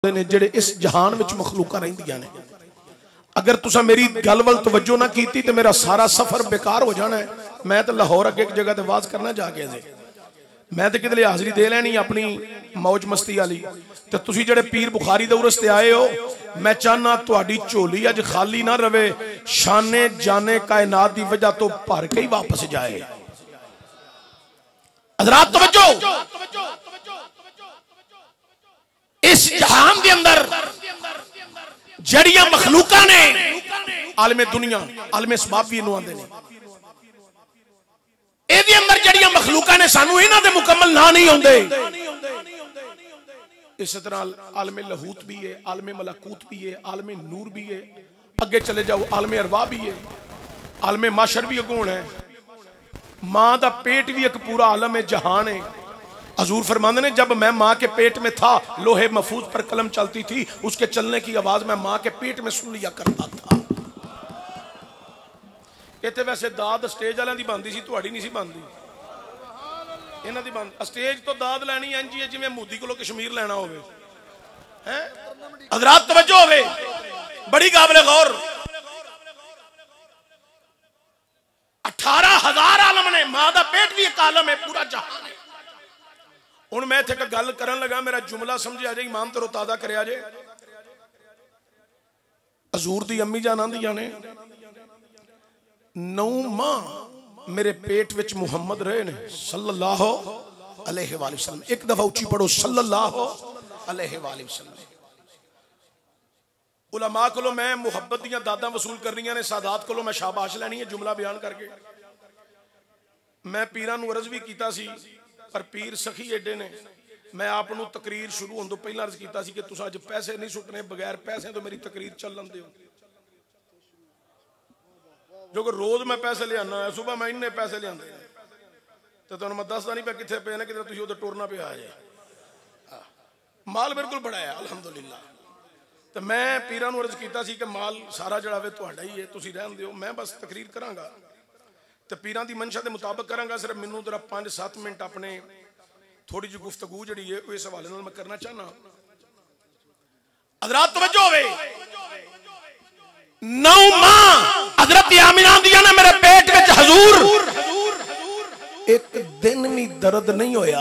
ने जेड़े इस जहान विच मखलूका रहिंदियां ने। अगर तुसा मेरी गल वल तवज्जो ना कीती तो मेरा सारा सफर बेकार हो जाना है। मैं तो लाहौर अगे एक जगह ते वाज करना जाके मैं तो किधरे हाजरी दे लैनी अपनी मौज मस्ती वाली। तो तुसी जेड़े पीर बुखारी दे उरस ते आए हो, मैं चाहना तुहाडी झोली अज खाली ना रवे, शाने जाने कायनात दी वजह तो भर के ही वापस जाए। हज़रात तवज्जो, इस जहान के अंदर जड़ियां मखलूका ने आलमे दुनिया आलमे इसबाब भी इनू आंदे ने, एदे अंदर जड़ियां मखलूका ने सानू इन्हां दे मुकम्मल ना नहीं आउंदे। इस तरह आलमे लहूत भी है, आलमे मलाकूत भी है, आलमे नूर भी है, अगे चले जाओ आलमे अरवा भी है, आलमे माशर भी अगोण है, मां दा पेट भी एक पूरा आलम है, जहान है। हजूर फरमाते ने जब मैं माँ के पेट में था लोहे महफूज पर कलम चलती थी, उसके चलने की आवाज मैं माँ के पेट में सुन लिया करता था। इत्थे वैसे दाद स्टेज वालों की बनती सी, तुहाड़ी नहीं सी बनती, इन्हां दी बनती। स्टेज तो दाद लैनी इंज ही है जिवें मोदी कोलों कश्मीर लेना होवे हैं। हज़रात तवज्जो होवे, बड़ी काबिल गौर। 18,000 आलम ने, मां दा पेट भी एक आलम है, पूरा जहान है। हुण मैं इत्थे गल करन लगा, मेरा जुमला समझिया जे, ईमान तरो ताज़ा करिया जे। हजूर दी अम्मी जान आंदियां ने 9 माह मेरे पेट विच मुहम्मद रहे ने सल्लल्लाहु अलैहि वसल्लम। एक दफा उच्ची पढ़ो सल्लल्लाहु अलैहि वसल्लम। उलमा कोलों मैं मुहब्बत दियां दादां वसूल करनियां ने, सादात कोलों मैं शाबाश लैनी है जुमला बयान करके। मैं पीरां नूं अर्ज भी कीता सी, पर पीर सखी एडे ने, मैं आपनू तकरीर शुरू होने तो पहला अर्ज किया कि तुम अज पैसे नहीं सुटने, बगैर पैसे तो मेरी तकरीर चलन दो। जो कि रोज मैं पैसे लिया, सुबह मैं इन्ने पैसे लिया तो तुम मैं दसदा नहीं पे कितने पे ने, कितने तुम उधर टुरना पे आ जाए। माल बिल्कुल बड़ा है अलहमदुलिल्लाह। तो मैं पीरां नूं अर्ज किया कि माल सारा जड़ा वे तुहाडा ही है, तुसीं रहन दिओ, मैं बस तकरीर करांगा तो पीरां दी मंशा के मुताबिक करांगा। सिर्फ मैनू जरा 5-7 मिनट अपने थोड़ी जी गुफ्तगू जी है इस हवाले नाल मैं करना चाहना। हज़रात तवज्जो होवे, 9 माह हज़रत आमिना दियां ने मेरे पेट विच हजूर एक दिन भी दर्द नहीं होया।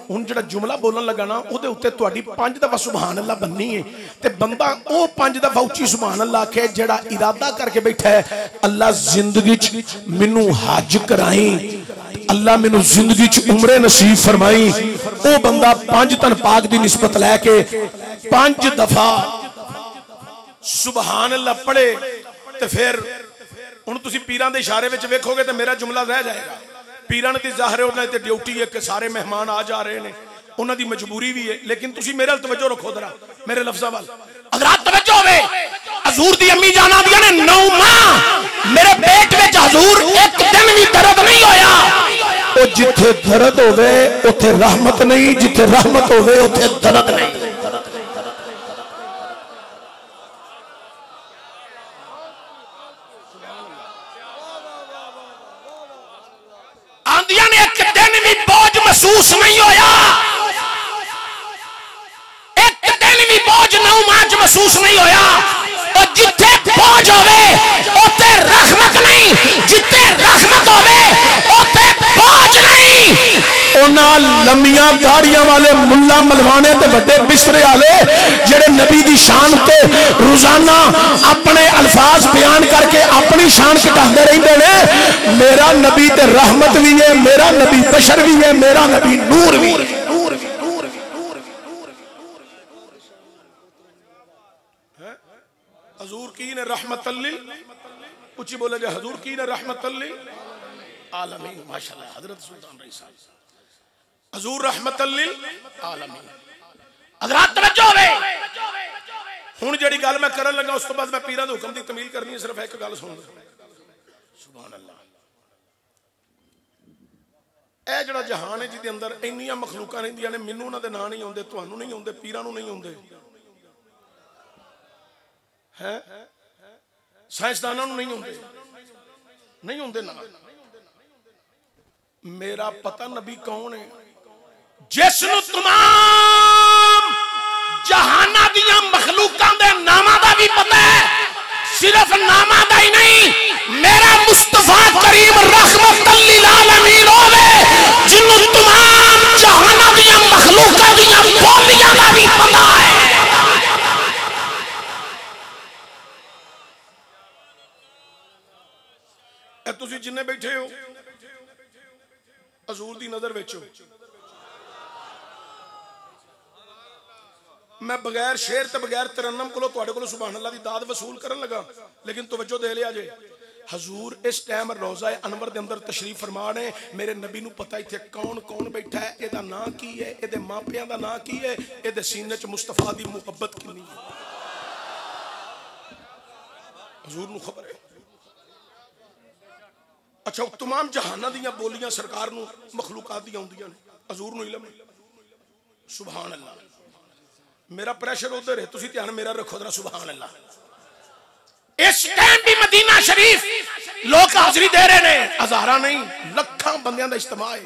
हुण जिहड़ा जुमला बोलन लगा ना, उहदे उत्ते तुहाडी 5 दफा सुभान अल्लाह बननी है ते बंदा ओ 5 दफा उच्ची सुभान अल्लाह आखे जिहड़ा इरादा करके बैठा है अल्लाह जिंदगी च मैनू हज कराई, अल्लाह मैनू जिंदगी च उमरे नसीब फरमाई। ओ बंदा 5 तन पाक दी निस्बत लैके 5 दफा सुभान अल्लाह पढ़े ते फिर हुण तुसीं पीरां दे इशारे विच वेखोगे तो मेरा जुमला रह जाएगा। पीरां दी ज़ाहिर उन्हां दी ड्यूटी है कि सारे मेहमान आ जा रहे हैं, उन्हां दी मजबूरी भी है, लेकिन तुसीं मेरे अल तवज्जो रखो जरा मेरे लफ्ज़ां वल। हज़रात तवज्जो होवे, हजूर दी अम्मी जान आंदियां ने 9 माह मेरे पेट विच हजूर एक दिन भी दर्द नहीं होया। ओ जिथे दर्द होवे उथे रहमत नहीं, जिथे रहमत होवे उथे दर्द नहीं। आंदियां ने एक दिन भी बोझ महसूस नहीं होया, एक दिन भी बोझ 9 माह च महसूस नहीं होया। और जिथे बोझ होवे उथे रहमत नहीं, जिथे रहमत होवे उथे बोझ नहीं। उन्हां लंबियां दाढ़ियां वाले मुल्ला मलवाने ते बड़े बिस्तरे वाले जेड़े नबी दी शान ते रोजाना अपने अल्फाज बयान करके अपनी शान घटाते रहंदे ने। मेरा नबी ते रहमत भी है, मेरा नबी बशर भी है, मेरा नबी नूर भी है। हजूर की ने रहमतल लिल, उच्ची बोले जे हजूर की ने रहमतल लिल आलमीन। माशाअल्लाह हजरत सुल्तान रईस साहब हजूर रहमतल लिल आलमीन। हज़रात तवज्जो होवे, हुण जेड़ी गल मैं करन लगा उस तो बाद मैं पीरां दे हुक्म दी तमील करनी है। सिर्फ एक गल सुन लो, सुभान अल्लाह। ए जिहड़ा जहान है जिहदे अंदर इन्नियां मखलूकां रहिंदियां ने, मैनू उन्हां दे नाम नहीं आउंदे, तुहानू नहीं आउंदे, पीरां नू नहीं आउंदे हैं, साइंसदानां नू नहीं आउंदे, नहीं आउंदे ना। मेरा पता नबी कौन है जिसनू तमाम जहाना दिया मखलूकां दे नामां दा भी पता है, सिर्फ नामां दा ही नहीं, मेरा मुस्तफा करीम रहमतुल लिल आलमीन होवे जिन्हों तमाम जहाना दिया मखलूकां दिया बोलियां दा भी पता है। तुसी जिन्ने बैठे हो हजूर दी नजर विच हो, मैं बगैर शेर ते बगैर तरन्नम कोलों तुहाडे कोलों सुभान अल्लाह दी दाद वसूल करन लगा, लेकिन तवज्जो दे लिया जे हजूर इस टाइम रोज़ा अनवर दे अंदर तशरीफ फरमा ने। मेरे नबी नूं पता इत्थे कौन कौन बैठा है, इहदा नाम की है, इहदे मापियां दा नाम की है, इहदे सीने च मुस्तफा दी मुहब्बत कितनी है, हजूर नूं खबर है। अच्छा तमाम जहाना दियां बोलियां सरकार नूं मखलूकात दी आउंदियां ने, हजूर नूं इल्म है। सुभान अल्लाह, मेरा प्रेशर उधर है, तुसी ध्यान मेरा रखो जरा। सुभान अल्लाह, इस टाइम भी मदीना शरीफ लोग हाजिरी दे रहे ने, हजारा नहीं लखां बंदियां दा इज्तिमा है,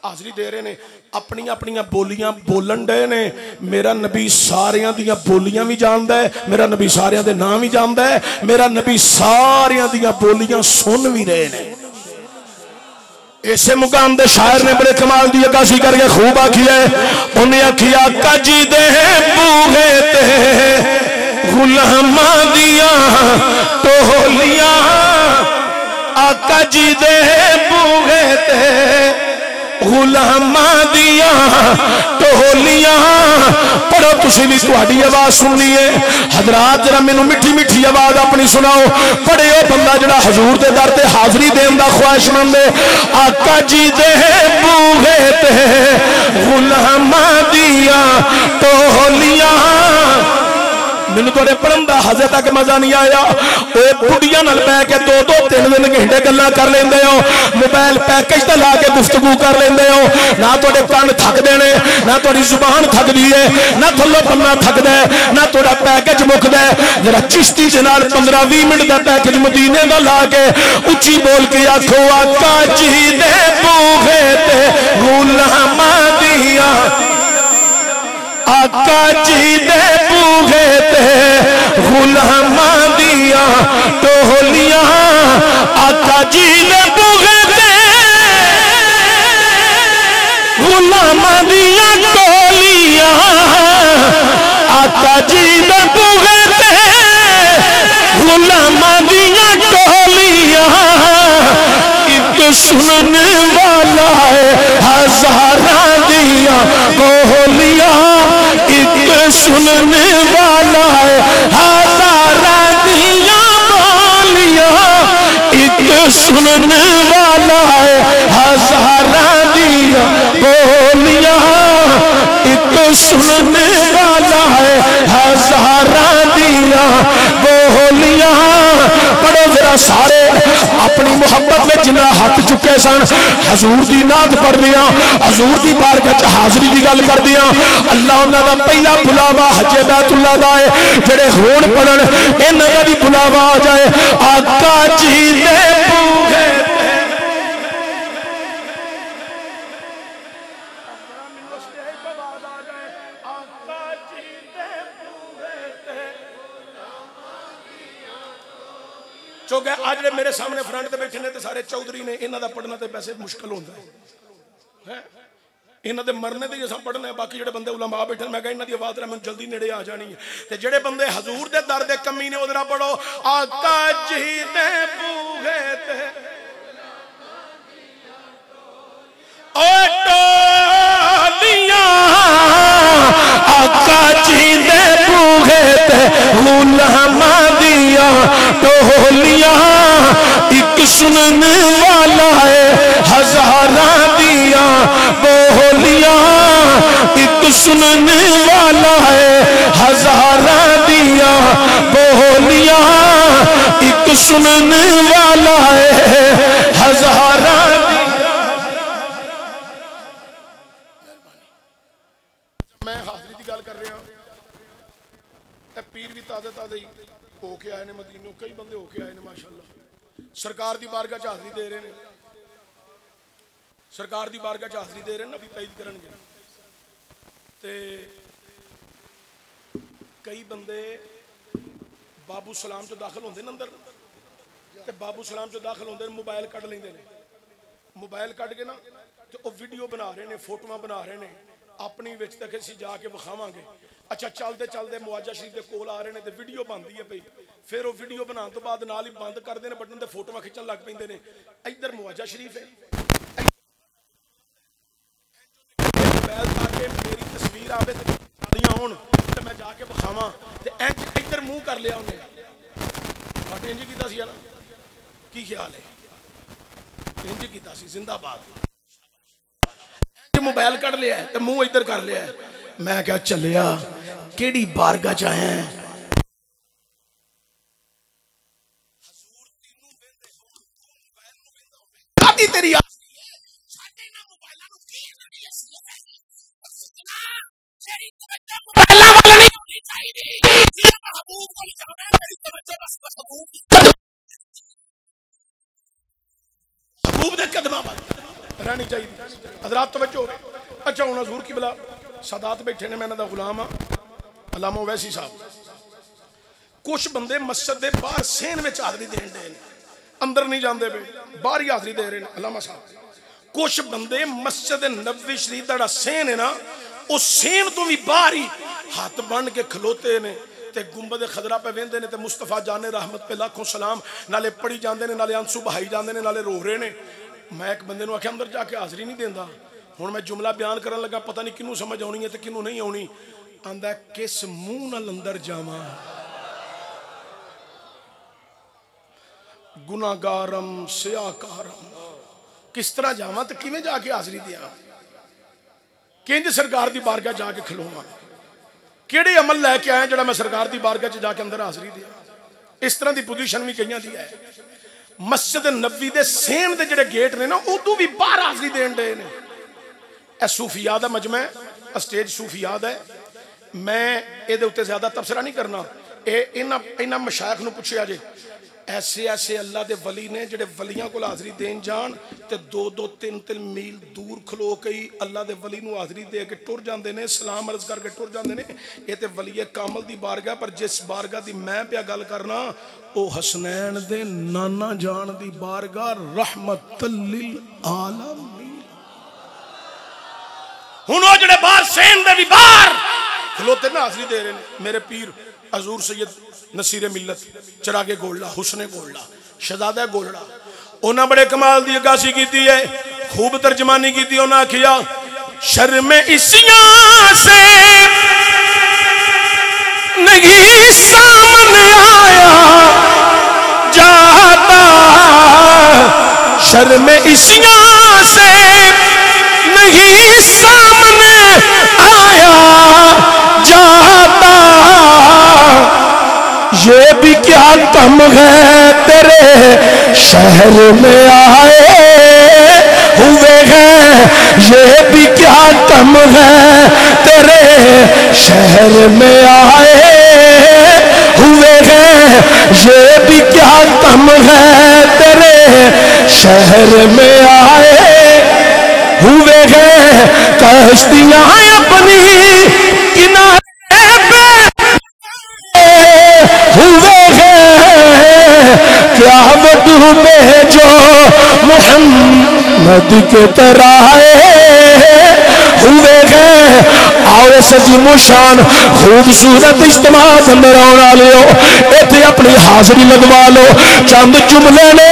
हाजिरी दे रहे ने, अपनी अपनी बोलियां बोलन डे ने। मेरा नबी सारियां दियां बोलियां भी जानदा है, मेरा नबी सारियां दे नाम भी जानदा है, मेरा नबी सारियां दियां बोलियां सुन भी रहे ने। इसे मुकाम दे शायर ने बड़े कमाल दी अक्कासी करके खूब आखी है, उन्हें आखिया काजी दे बूहे ते गुलामा दिया टोलियां, आका जी दे बूहे ते गुलामा दिया टोलियां। पढ़ो तुसी भी, तुहाडी आवाज सुननी है हजरात, जरा मैनू मिठी मिठी आवाज अपनी सुनाओ। पढ़े ओ बंदा जड़ा हजूर दे दर ते हाजरी देन दा ख्वाहिशमंद है। आका जी दे बूहे ते गुलामा दिया टोलियां। मैनू थोड़े पढ़न का हजे तक मजा नहीं आया। बुढ़िया बह के 2-2 3 घंटे गल्लां कर लेंदे हो, मोबाइल पैकेज तो ला के गुफ्तगू कर लेंदे हो, ना थोड़े कान थकदे ने, ना थोड़ी जुबान थकदी है, ना थल्लो पन्ना थकदा है, ना थोड़ा पैकेज मुकदा है। जरा चिश्ती दे नाल 15-20 मिनट का पैकेज मदीने का ला के उच्ची बोल के आखो, आका जी दे बूहे ते गुलामां दिया, आका जी दे बूहे ते गुलामां दिया टोलियां, आका जी दे बूहे ते गुलामां दिया टोलियां, आका जी दे बूहे ते गुलामां दिया टोलियां। एक सुनने वाला है हजारां दिया बोलियां, एक सुनने वाला है हजारां दिया बोलियां, एक सुनने वाला है हजारां दिया बोलियां, एक सुनने वाला है हजारां दिया बोलियां। पढ़ो जरा सारे अपनी मुहब्बत में जिन्ना हाथ चुके सन, हजूर की नात पढ़ दिया, हजूर की बारगाह च हाजरी की गल कर दिया। अल्लाह उन्होंने पहला बुलावा हजे बैतुल्लाह दा है, जेड़े होण पढ़न इन्हां दा भी बुलावा आ जाए। आका जी दे बूहे चौके आज मेरे सामने फ्रंट पे बैठे ने तो सारे चौधरी ने, इन्हों का पढ़ना तो वैसे मुश्किल होता है, इन्हों के मरने तो अस पढ़ने, बाकी जो बंदे उलमा बैठे मैं इन्हों की आवाज मैं जल्दी नेड़े आ जानी है। तो जेडे बंदे हजूर के दर दे कमी ने उधर पढ़ो, आका जी दे बूहे ते टोलियां, आका जी दे बूहे ते गुलामां दिया टोलियां। एक सुनने वाला है हजारां दिया बोलियां, एक सुनने वाला है हजारां दिया बोलियां, एक सुनने वाला है हजारां दिया। मैं हाजरी की गल कर रहा, पीर भी ताजे ताजे होके आए ने मदीने, कई बंदे होके आए ने माशाअल्लाह, सरकार की बारगाह च हाजरी दे रहे हैं, सरकार की बारगाह च हाजरी दे रहे हैं ना भी तईद करनगे। ते कई बंदे बाबू सलाम चो दाखिल होंगे अंदर ते बाबू सलाम चो दाखिल होंगे मोबाइल कढ़ लेंगे ने मोबाइल कढ़ के ना तो वह वीडियो बना रहे हैं फोटोआं बना रहे हैं अपनी विच तक असीं जाके विखावांगे। अच्छा चलते चलते मुआजा शरीफ के कोल आ रहे हैं तो वीडियो बनती है पई फिर वो वीडियो बनाने तो बाद नाल ही बंद करते हैं बटन ते फोटोआं खिंचण लग पैंदे ने। इधर मुआजा शरीफ है मोबाइल आके मेरी तस्वीर आवे ते शादियां होण ते मैं जाके विखावां ते इंज इधर मुंह कर लिया उन्हें बाटे इंज कीता सी ना की ख्याल है इंज कीता सी जिंदाबाद मोबाइल कढ़ लिया है तो मुंह इधर कर लिया है। मैं क्या चलिया केड़ी बारगाह च आया है तेरी कदम रहनी चाहिए हजरात तवज्जो। अच्छा हूँ हजूर की बला सादात बैठे ने मैं इन्हां दा गुलाम हाँ अल्लामा ओवैसी साहब। कुछ बंदे मस्जिद के बाहर सेन में हाजरी देन दे अंदर नहीं जाते पे बाहर ही हाजरी दे रहे हैं अल्लामा साहब। कुछ बंदे मस्जिद नबवी शरीफ दा सेन है ना उस सेन तो भी बाहर ही हाथ बन के खलोते ने ते गुंबद खदरा पे वेंदे ने ते मुस्तफा जाने रहमत पे लाखों सलाम नाले पढ़ी जाते ने नाले आंसू बहाई जाते ने नाले रो रहे ने। मैं एक बंदे नूं आख्या अंदर जाके हाजरी नहीं देंदा हुण मैं जुमला बयान करन लगा पता नहीं किनू समझ आनी है ते किनू नहीं आनी। आंदा किस मुंह नाल अंदर जावां गुनाहगारम सियाकारम किस तरह जावां ते किवें जाके हाजरी दियां किंज सरकार दी बारगाह जाके खलोवां किहड़े अमल लैके आया जिहड़ा मैं सरकार दी बारगाह च जाके अंदर हाजरी दियां। इस तरह की पोजीशन भी कईयां दी है। मस्जिद नबी दे सेम दे जिहड़े गेट ने ना उदों भी बाहर हाजरी देण दे ने। ए सूफिया दा मजमा है स्टेज सूफिया दा है। मैं इहदे उत्ते ज्यादा तबसरा नहीं करना इन्हां मशाइख नूं पुछिया जे ऐसे ऐसे अल्लाह दे वली ने जिहड़े वलियां कोल हाजरी देन जान ते 2-2 3-3 मील दूर खलो के अल्लाह दे वली नूं हाजरी दे के टुर जांदे ने सलाम अर्ज करके टुर जांदे ने। ये ते वलीए कामल दी बारगाह पर जिस बारगाह दी मैं पिया गल करना ओ हसनैन दे नाना जान दी बारगाह रहमतुल लिल आलमीन। हुण ओ जिहड़े बाहर सेन दे भी बाहर खलोते ना हाजरी दे रहे ने मेरे पीर हजूर सैयद नसीरे मिल्लत चरागे गोलड़ा हुसने गोलड़ा शहजादा गोलड़ा उन्हें बड़े कमाल की अगासी की है खूब तर्जमानी की उन्हें आखिया शर्म इसियां से नहीं सामने आया जाता शर्म इसियां से नहीं सामने आया जाता ये भी क्या कम है तेरे शहर में आए हुए हैं ये भी क्या कम है तेरे शहर में आए हुए हैं ये भी क्या कम है तेरे शहर में आए हुए हैं कश्तियां अपनी किनारे पे हुए हैं क्या वो डूबे जो मोहम्मद के तरह हुए हैं। आओ सजी मुशान खूबसूरत इज्तिमा अंदर आने वाले हो इत्थे अपनी हाजरी लगवा लो। चंद जुमले ने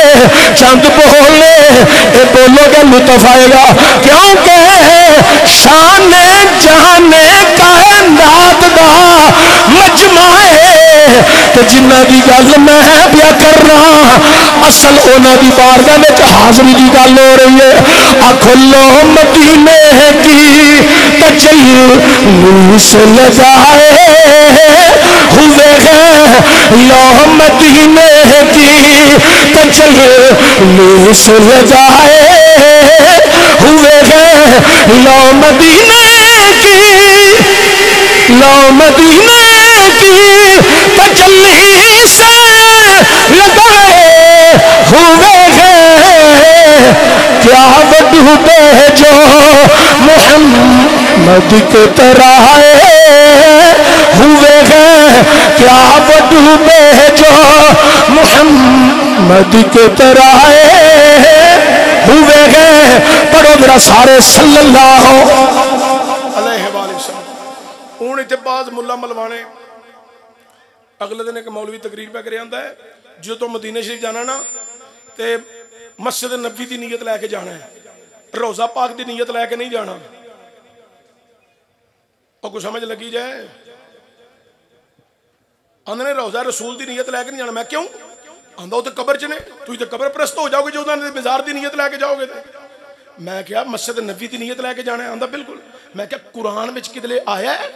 चंद बोले ये बोलोगे लुत्फ आएगा क्योंकि शाने जहाने कायनात दा मजमा है तो जिन्ना की गल मैं पिया करना असल उन्हों की बारगाह में हाजरी की गल हो रही है। आखो लो मदीने की तजल्लुस लगाए हुए हैं लो मदीने की तजल्लुस लगाए हुए हैं लो मदीने की तजल्ली से लगाए हुए हैं क्या वो डूबे जो मोहम्मद के तरह हुए हैं क्या वो डूबे जो मोहम्मद के तरह हुए गए। पढ़ो मेरा सारे सल्लल्लाहु अलैहि वसल्लम। हूँ इतने बाद मुला मलवाने अगले दिन एक मौलवी तकरीर पै कर आंदा है, जो तो मदीने शरीफ जाना ना तो मस्जिद नबी की नीयत लैके जाना है, रोज़ा पाक की नीयत लैके नहीं जाना। और कुछ समझ लगी जाए, आंदे ने रोज़ा रसूल की नीयत लैके नहीं जाना। मैं क्यों आंदा, वो तो कबर च ने, तुम तो कबर प्रस्त हो जाओगे जो उन्होंने मज़ार की नीयत लैके जाओगे। तो मैं क्या मस्जिद नबी की नीयत लैके जाना है? आंदा बिल्कुल। मैं क्या कुरान में कितने आया है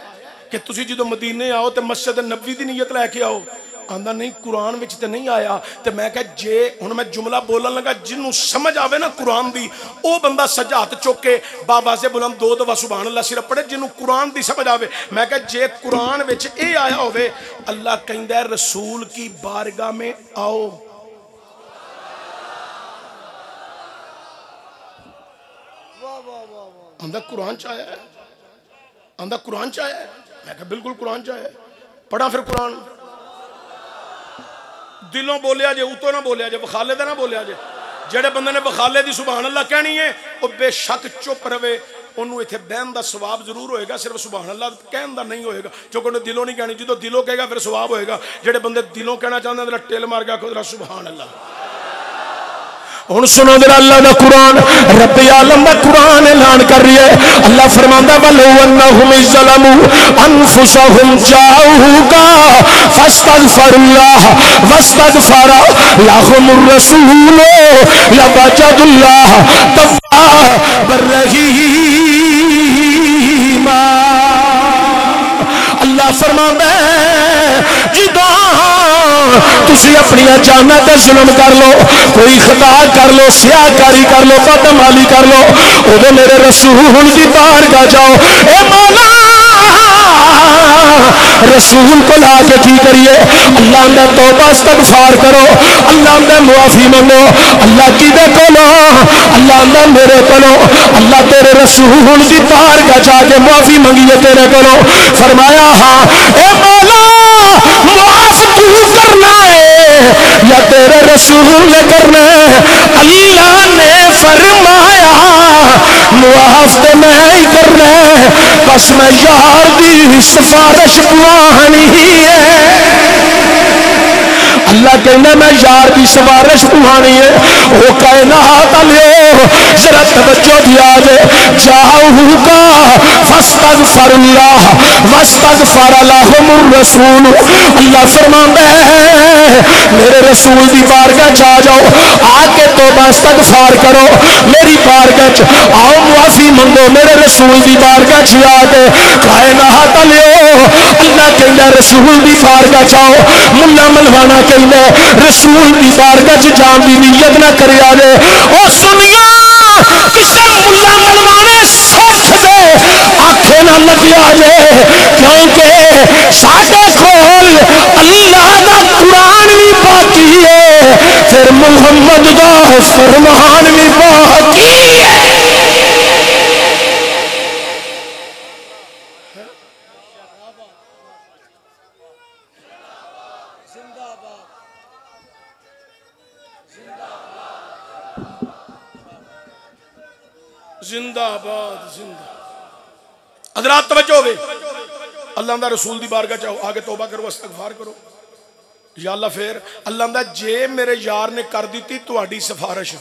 कि तुम जो मदीने आओ तो मस्जिद नबी की नीयत लैके आओ? आंदा नहीं, कुरान में तो नहीं आया। तो मैं क्या जे हुण मैं जुमला बोलन लगा, जिन्हों समझ आवे ना कुरान की, वह बंदा सज्जा हथ चुक के बाबा से बुलंद 2 दफा सुभान अल्लाह सिर्फ पढ़े, जिन्हों कुरान की समझ आवे। मैं क्या जे कुरान में ये आया होवे, अल्लाह कहंदा रसूल की बारगाह में आओ। आंदा कुरान च आया है, आंदा कुरान च आया है। मैं क्या बिल्कुल कुरान च आया है। पढ़ा फिर कुरान, दिलों बोलिया जे, उतों ना बोलिया जे, वखाले का ना बोलिया जे। जेड़े बंदे ने वखाले की सुभान अल्लाह कहनी है वो बेशक चुप रहे, उन्होंने इतने बहन का सवाब जरूर होएगा, सिर्फ सुभान अल्लाह कहन का नहीं होएगा, क्योंकि उन्हें दिलों नहीं कहनी। जो दिलों कहेगा फिर सवाब होएगा। जेड़े बंदे दिलों कहना चाहते हैं टेल मार गया खुद सुभान अल्लाह। हुण सुनो जरा अल्लाह दा कुरान, रब्बे आलम दा कुरान ऐलान कर रही है। अल्लाह फरमांदा वलो अन्नहुम ज़लमू अनफुसहुम जाऊका फस्तगफिरुल्लाह वस्तगफर लहुमुर रसूल लवजदुल्लाह तव्वाबर रहीमा। अल्लाह फरमांदा जिदा तुसी अपनी जाना ते जुल्म कर लो, कोई खता कर लो, स्याहकारी कर लो, बदमाली कर लो, उदो मेरे रसूल की बारगाह जाओ। ए मौला रसूल को लाके की करिए? अल्लाह ने तौबा इस्तगफार करो, अल्लाह ने मुआफी मंगो। अल्लाह किदे कोलो? अल्लाह ने मेरे कोलो। अल्लाह तेरे रसूल की बारगाह जाके मुआफी मंगिए तेरे कोलो। फरमाया हाँ ए मौला मुआफ तू करना है या तेरे रसूल ने करना है? अल्लाह ने फरमाया मुआफ तो मैं ही करना है, बस मैं यार दी सिफारिश पुआनी है। अल्लाह कहना मैं यार की सिफारिश पुआनी है। वो कायनात लियो जरा तवज्जो दिया जे, जाऊका फस्तगफिरुल्लाह वस्तगफर लहुमुर रसूल। अल्लाह फरमाता है मेरे रसूल की बारगाह च आ जाओ, आके तौबा इस्तगफार करो, मेरी बारगाह च आओ, मुआफी मंगो मेरे रसूल की बारगाह च आके कायनात लियो। अल्लाह कहना रसूल की बारगाह च आओ। मुल्ला मलवाना कहना रसूल की बारगाह च जान की नीयत ना करिया जे। ओ सुनिया किसे मुल्ला मलवाने सोच दे आखे ना लगिया जे, क्योंकि साडे कोल अल्लाह दा कुरान भी बाकी है, फिर मुहम्मद दा फरमान भी बाकी है। जिंदाबाद जिंदा। हज़रात तवज्जो होवे, अल्लाह दा रसूल दी बारगाह चाहो, आगे तौबा करो, इस्तगफार करो। या अल्लाह फिर अल्लाह दा जे मेरे यार ने कर दी तुहाडी सिफारिश,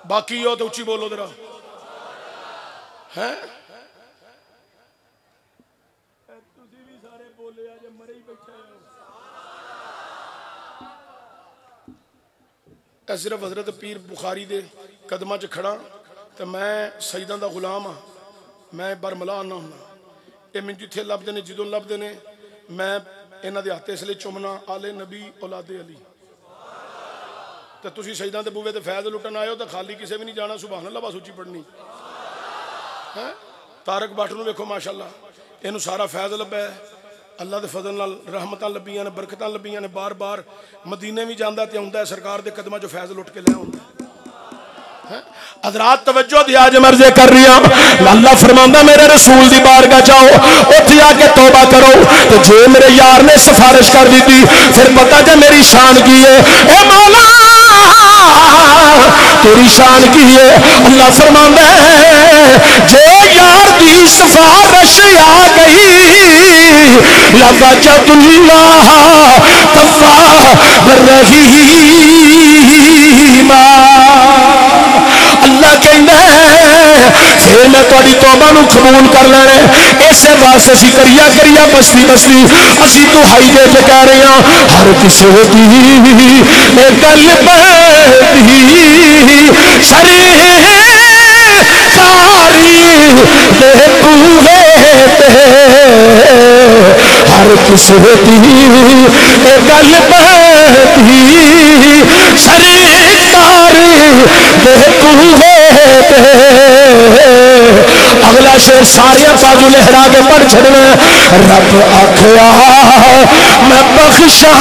बाकी हो तो उच्ची बोलो जरा है। सिर्फ हजरत पीर बुखारी दे कदमां च खड़ा तो मैं सईदां दा गुलाम हाँ, मैं बरमला आना हूँ। ये मैं जिथे लभदे ने जो लभदे ने मैं इन्हां दे हत्थ इसलिए चुमना आले नबी औलादे अली। तो तुसी सईदां दे बूहे ते फैज़ लुटन आए हो तो खाली किसी भी नहीं जाना, सुभान अल्लाह बस उच्ची पढ़नी है। तारक भट्ट नूं वेखो माशाअल्लाह, इनू सारा फैज़ लभा है, अल्लाह के फजल नाल रहमतां लभियां ने, बरकतां लभियां ने। बार बार मदीने भी जांदा ते आउंदा है, सरकार के कदमां चों फैज़ लुट के लै आउंदा हजरात तवज्जो दिया जे मर्जे कर रही हूं। अल्लाह फरमांदा मेरे रसूल दी बारगाह जाओ, उत्थे जाके तौबा करो। तो जे मेरे यार ने सिफारिश कर दी थी फिर पता जे मेरी शान की है। ए मौला तेरी शान की है। अल्लाह फरमांदा है जे यार दी सिफारिश आ गई लवजदुल्लाह तव्वाबर रहीमा। अल्लाह कहता है फिर मैं थोड़ी तौबा नूं कबूल कर लेना। इसे वास्ते असीं करिया करिया बस्ती बस्ती असीं दुहाई दे के कह रहे हैं हर किसे दी गल बहती सरे सारी दे बूहे ते हर किसे दी गल बहती सरकार दे बूहे ते। अगला शेर सारे बाजू लहरा के पढ़ छड़ना। रब आखिया मैं बख्शा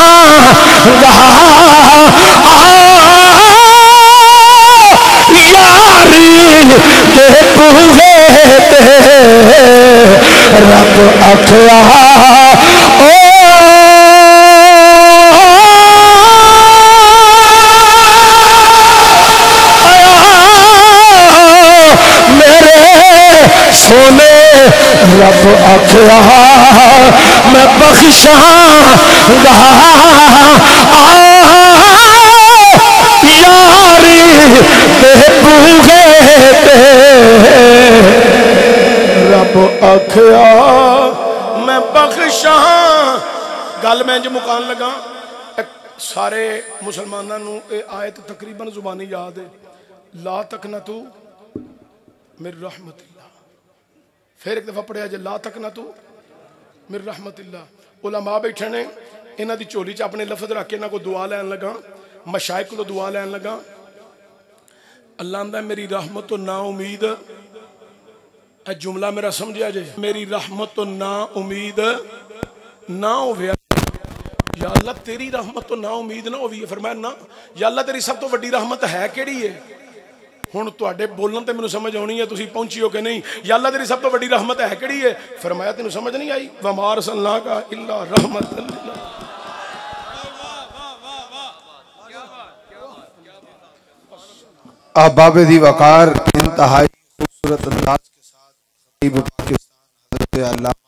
यारी के बूहे ते रब आखिया ओ सोने रब आखिया मैं बख्शा यारी ते बूहे ते रब आखिया मैं बख्शा। गल मैं इंज मुकान लगा। सारे मुसलमानों नूं ये आयत तकरीबन जुबानी याद है। ला तकना तू मेरी रहमतिल्लाह। फिर एक दफा पढ़िया जे ला तकना तू मेरी रहमतिल्लाह। उलमा बैठे ने इन्हां दी झोली च अपने लफज रख के इन्हां को दुआ लैन लगा, मशाइख को दुआ लैन लगा। अल्लाह आंदा मेरी रहमत तो ना उम्मीद, ए जुमला मेरा समझिया जे, मेरी रहमत तो ना उम्मीद ना होवे। या अल्लाह तेरी रहमत तो ना उम्मीद ना होवी। फरमाया ना या अल्लाह तेरी सब तो वड्डी रहमत है केड़ी है। हुण तुहाडे बोलण ते मैनूं समझ आउणी है तुसीं पहुंची हो कि नहीं। या अल्लाह तेरी सब तो वड्डी रहमत है केड़ी है। फरमाया तैनूं समझ नहीं आई। वमा अरसलनाका इल्ला रहमतन लिल अहबाब दी वकार इंतहाई खूबसूरत अंदाज के साथ खतीब पाकिस्तान हज़रत अल्लामा